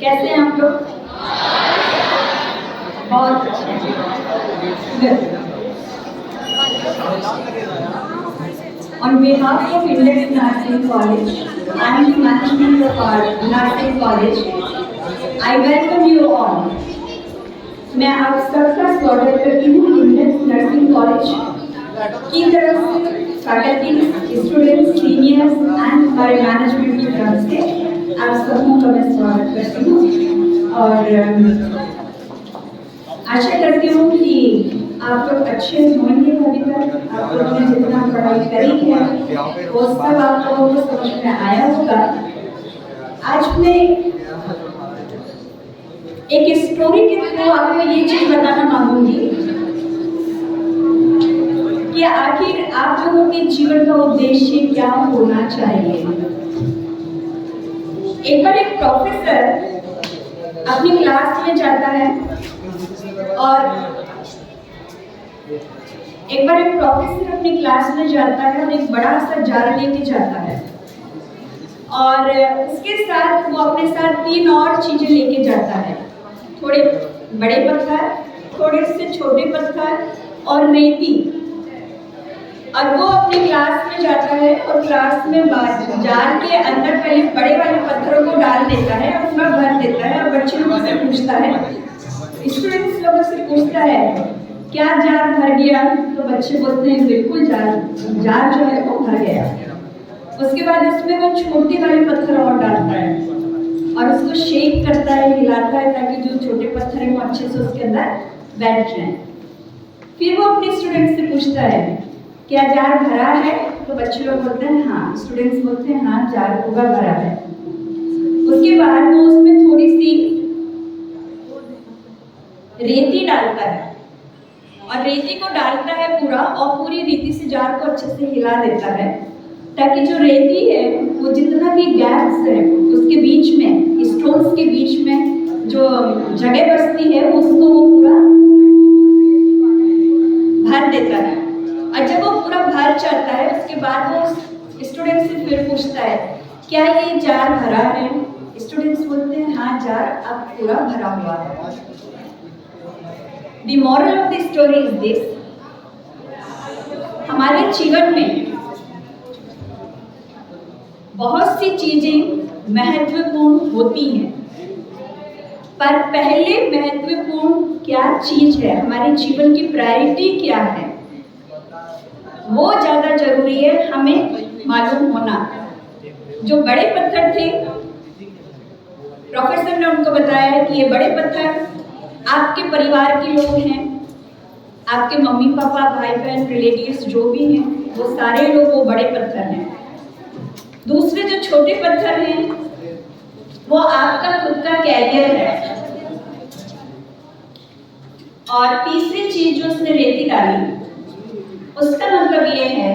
कैसे हैं आप लोग? बहुत अच्छे हैं। On behalf of Index Nursing College and the management of our nursing college, I welcome you all. मैं आप सबका स्वागत करती हूँ इंडेक्स नर्सिंग कॉलेज की तरफ से, फैकल्टी, स्टूडेंट्स, सीनियर्स एंड हमारे मैनेजमेंट की तरफ से आप सबों का मैं स्वागत करती हूँ और आशा करती हूँ कि आप लोग अच्छे होंगे। अभी तक आप लोगों ने जितना पढ़ाई करी है वो सब आप लोगों को समझ में आया होगा। आज मैं एक स्टोरी के थ्रू आपको ये चीज बताना मांगूंगी कि आखिर आप लोगों के जीवन का उद्देश्य क्या होना चाहिए। एक बार एक प्रोफेसर अपनी क्लास में जाता है और एक बड़ा सा जार लेके जाता है और उसके साथ वो अपने साथ 3 और चीजें लेके जाता है। थोड़े बड़े पत्थर, थोड़े से छोटे पत्थर और रेती। और वो अपनी क्लास में जाता है और क्लास में जार के अंदर पहले बड़े वाले पत्थरों को डाल देता है और पूरा भर देता है और बच्चे लोगों से पूछता है, स्टूडेंट्स लोगों से पूछता है क्या जार भर गया? तो बच्चे बोलते हैं बिल्कुल जार जो है वो भर गया। उसके बाद उसमें वो छोटे वाले पत्थर और डालता है और उसको शेक करता है, हिलाता है ताकि जो छोटे पत्थर हैं वो अच्छे से उसके अंदर बैठ जाएं। फिर वो अपने स्टूडेंट्स से पूछता है क्या जार भरा है? तो बच्चे लोग बोलते हैं हाँ, स्टूडेंट्स बोलते हैं हाँ जार पूरा भरा है। उसके बाद वो उसमें थोड़ी सी रेती डालता है और रेती को डालता है पूरा और पूरी रेती से जार को अच्छे से हिला देता है ताकि जो रेती है वो जितना भी गैप्स है उसके बीच में, स्टोन्स के बीच में जो जगह बचती है उसको वो पूरा भर देता है। और जब वो पूरा भर जाता है उसके बाद वो स्टूडेंट से फिर पूछता है क्या ये जार भरा है? स्टूडेंट्स बोलते हैं हाँ जार अब पूरा भरा हुआ है। The moral of the story is this, हमारे जीवन में बहुत सी चीजें महत्वपूर्ण होती हैं, पर पहले महत्वपूर्ण क्या चीज है, हमारे जीवन की प्रायोरिटी क्या है, वो ज्यादा जरूरी है हमें मालूम होना। जो बड़े पत्थर थे, प्रोफेसर ने उनको बताया कि ये बड़े पत्थर आपके परिवार के लोग हैं, आपके मम्मी पापा, भाई बहन, रिलेटिव्स जो भी हैं वो सारे लोग वो बड़े पत्थर हैं। दूसरे जो छोटे पत्थर हैं वो आपका खुद का कैरियर है। और तीसरी चीज जो उसने रेती डाली उसका मतलब ये है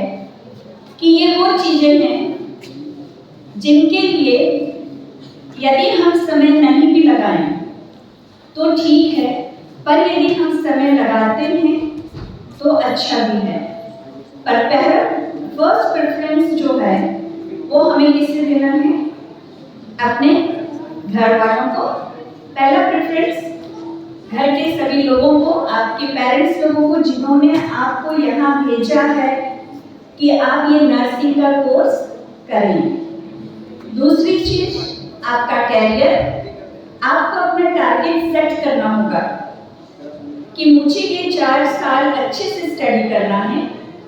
कि ये वो चीजें हैं जिनके लिए यदि हम समय नहीं भी लगाएं तो ठीक है, पर यदि हम समय लगाते हैं तो अच्छा भी है। पर फर्स्ट प्रेफरेंस जो है वो हमें किसे देना है? अपने घर वालों को पहला प्रेफरेंस, घर के सभी लोगों को, आपके पेरेंट्स लोगों को जिन्होंने आपको यहाँ भेजा है कि आप ये नर्सिंग का कोर्स करें। दूसरी चीज आपका कैरियर, आपको अपना टारगेट सेट करना होगा कि मुझे ये 4 साल अच्छे से स्टडी करना है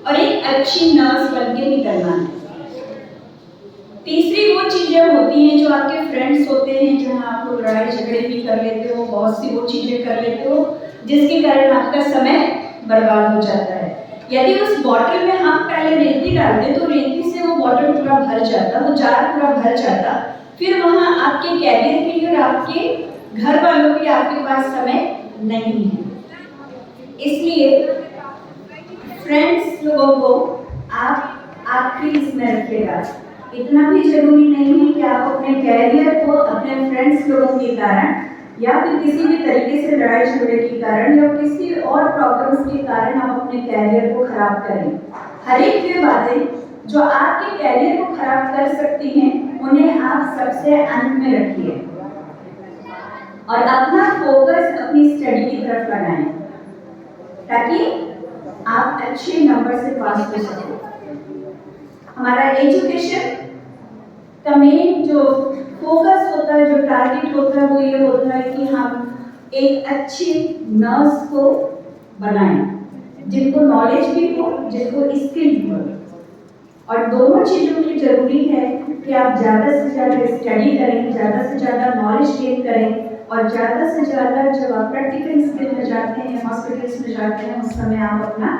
और एक अच्छी नर्स बन के निकलना है। तीसरी वो चीजें होती हैं जो आपके फ्रेंड्स होते हैं, जहां आप लोग लड़ाई झगड़े भी कर लेते हो, बहुत सी वो चीजें कर लेते हो जिसके कारण आपका समय बर्बाद हो जाता है। यदि उस बॉटल में हम पहले रेती डालते तो रेती से वो बॉटल पूरा भर जाता, वो जार पूरा भर जाता, फिर वहां आपके कैरियर के लिए और आपके घर वालों के लिए आपके पास समय नहीं है। इसलिए फ्रेंड्स लोगों को आप आपकी लिस्ट में रखिएगा। इतना भी जरूरी नहीं है कि आप अपने कैरियर को अपने फ्रेंड्स लोगों के कारण या फिर किसी भी तरीके से लड़ाई झगड़े के कारण या किसी और प्रॉब्लम्स के कारण आप अपने कैरियर को खराब करें। हर एक वे बातें जो आपके कैरियर को खराब कर सकती हैं उन्हें आप सबसे अंत में रखिए। और अपना फोकस अपनी स्टडी की तरफ लगाएं ताकि आप अच्छे नंबर से पास हो सकें। हमारा एजुकेशन का मेन जो फोकस होता है, जो टारगेट होता है, वो ये होता है कि हम एक अच्छी नर्स को बनाएं जिनको नॉलेज भी हो, जिनको स्किल भी हो। और दोनों चीज़ों की जरूरी है कि आप ज़्यादा से ज़्यादा स्टडी करें, ज़्यादा से ज़्यादा नॉलेज गेन करें, और ज़्यादा से ज़्यादा जब आप प्रैक्टिकल स्किल में जाते हैं, हॉस्पिटल्स में जाते हैं, उस समय आप अपना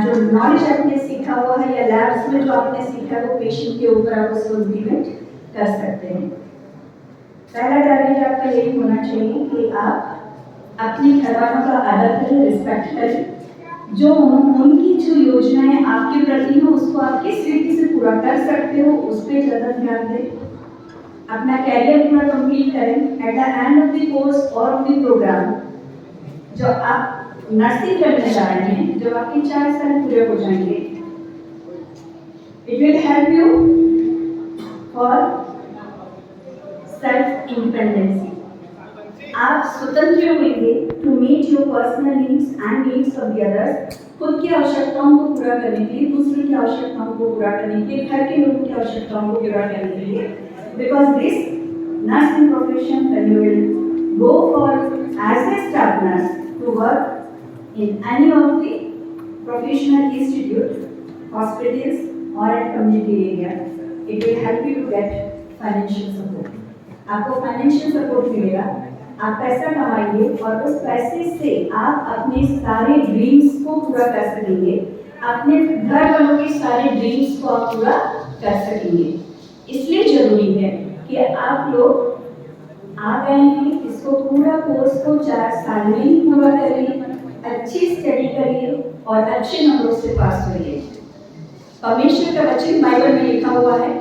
जो नॉलेज आपने सीखा हुआ है या लैब्स में जो आपने सीखा है वो पेशेंट के ऊपर आप उसको इम्प्लीमेंट कर सकते हैं। पहला टारगेट आपका यही होना चाहिए कि आप अपने घर वालों का आदर करें, रिस्पेक्ट करें, जो उनकी जो योजनाएं आपके प्रति हो उसको आप किस रीति से पूरा कर सकते हो उस पर ज़्यादा ध्यान दें। अपना कैरियर पूरा कंप्लीट करें। At the end of the course और ऑफ द प्रोग्राम जो आप नर्सिंग करने जा रहे हैं, जब आपके 4 साल पूरे हो जाएंगे, it will help you for self independency. आप स्वतंत्र होंगे to meet your personal needs and needs of the others. खुद की आवश्यकताओं को पूरा करने के लिए, दूसरों की आवश्यकताओं को पूरा करने के लिए, घर के लोगों की आवश्यकताओं को पूरा करने के लिए। Because this nursing profession, when you will go for as a staff nurse to work in any of the professional institute, hospitals or at community area, it will help you to get financial support. आपको financial support मिलेगा, आप पैसा कमाएंगे और उस पैसे से आप अपने सारे ड्रीम्स को पूरा कर सकेंगे, अपने घर वालों के सारे ड्रीम्स को आप पूरा कर सकेंगे। इसलिए जरूरी है कि आप लोग आ गए हैं, इसको पूरा कोर्स को 4 साल में ही पूरा करिए, अच्छी स्टडी करिए और अच्छे नंबरों से पास होइए। परमेश्वर का वचन बाइबल में लिखा हुआ है,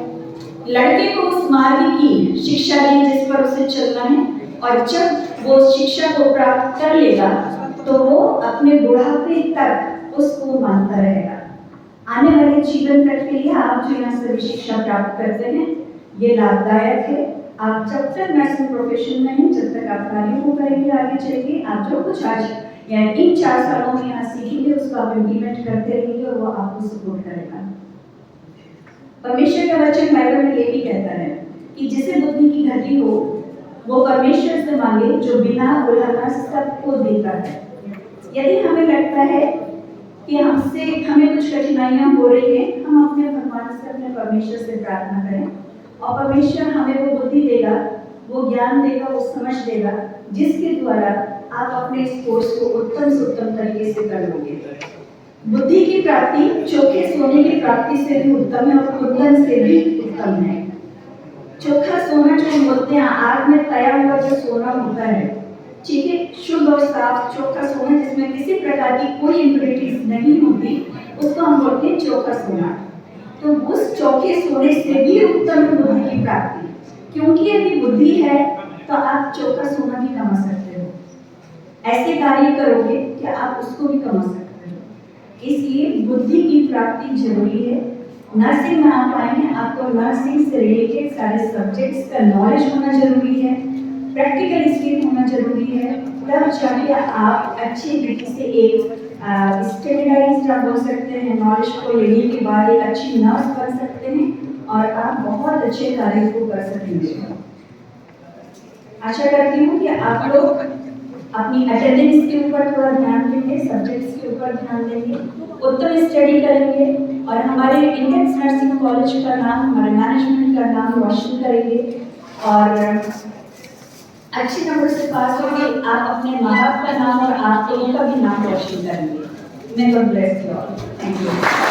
लड़के को उस मार्ग की शिक्षा दी जिस पर उसे चलना है, और जब वो शिक्षा को प्राप्त कर लेगा तो वो अपने बुढ़ापे तक उसको मानता रहेगा। आने वाले जीवन तक के लिए आप जो यहाँ से शिक्षा प्राप्त करते हैं ये लाभदायक है। आप जब तक नर्सिंग प्रोफेशन में हैं, जब तक आप कार्य को करेंगे, आगे चलेंगे, आप जो कुछ आज या इन 4 सालों में यहाँ सीखेंगे उसको आप इम्प्लीमेंट करते रहेंगे और वो आपको सपोर्ट करेगा। परमेश्वर का वचन बाइबल में ये भी कहता है कि जिसे बुद्धि की घटी हो वो परमेश्वर से मांगे जो बिना उलझना सबको देता है। यदि हमें लगता है कि हमें कुछ कठिनाइयाँ हो रही हैं, हम अपने भगवान से, अपने परमेश्वर से प्रार्थना करें और परमेश्वर हमें वो बुद्धि देगा, वो ज्ञान देगा, वो समझ देगा जिसके द्वारा आप अपने इस कोर्स को उत्तम से उत्तम तरीके से कर लोगे। बुद्धि की प्राप्ति चोखे सोने की प्राप्ति से भी उत्तम है और कुंदन से भी उत्तम है। चोखा सोना जो हम बोलते हैं, आग में तया हुआ जो सोना होता है, ठीक है, शुद्ध और साफ चोखा सोना जिसमें किसी प्रकार की कोई इम्प्योरिटीज नहीं होती, उसको हम बोलते हैं चोखा सोना। तो उस चोखे सोने से भी उत्तम है बुद्धि की प्राप्ति, क्योंकि यदि बुद्धि है तो आप चोखा सोना भी कमा सकते हो। ऐसे कार्य करोगे कि आप उसको भी कमा सकते हो। इसलिए बुद्धि की प्राप्ति जरूरी है। नर्सिंग में आप आए हैं, आपको नर्सिंग से रिलेटेड सारे सब्जेक्ट्स का नॉलेज होना जरूरी है, प्रैक्टिकल स्किल होना जरूरी है, तब जाके आप अच्छी तरीके से एक स्टैंडर्डाइज्ड आप बोल सकते हैं, नॉलेज को लेने के बाद एक अच्छी नर्स बन सकते हैं और आप बहुत अच्छे कार्य को कर सकेंगे। आशा करती हूँ कि आप लोग अपनी अटेंडेंस के ऊपर थोड़ा ध्यान देंगे, सब्जेक्ट्स के ऊपर ध्यान देंगे, उत्तम स्टडी करेंगे और हमारे इंडेक्स नर्सिंग कॉलेज का नाम, हमारे मैनेजमेंट का नाम रोशन करेंगे और अच्छे नंबर से पास होंगे। आप अपने माँ बाप का नाम और आप लोगों का भी नाम रोशन करेंगे। May God bless you all. Thank you.